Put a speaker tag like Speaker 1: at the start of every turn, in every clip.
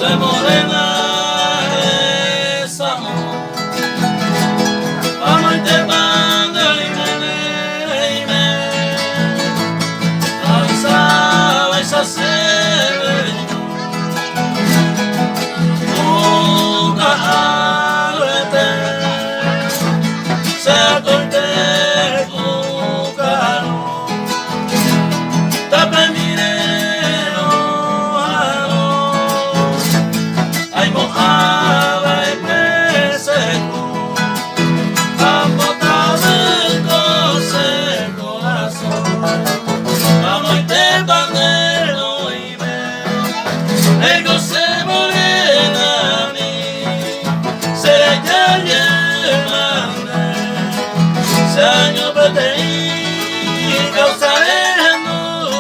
Speaker 1: se morena esa amor. Vamos a te mando y me avisaba esa sebe nunca aluete se corte nunca no tape minero ay mojaba y peseco ambotado el corazón. Vamos y te bandero y ve el goce morena a mí se ya llevande se año pretení causaremos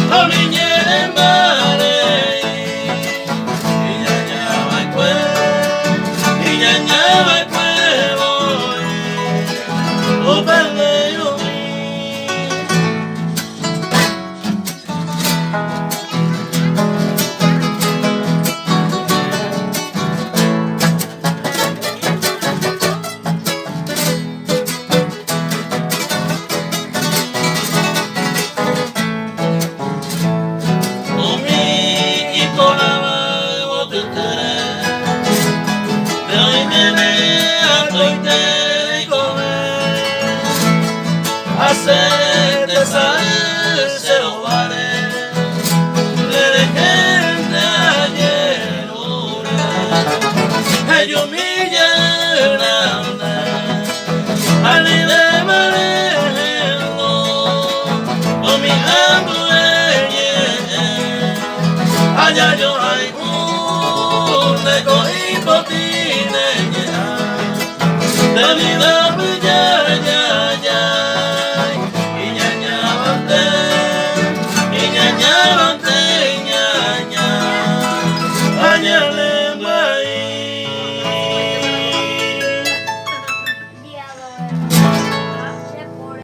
Speaker 1: no niñera en vale y ya va el cuerpo y ya va el cuerpo o perdido hacer deshacerse los bares de gente ayer ellos me llenan al de marejo con mi hambre allá yo hay un de cogí botines de vida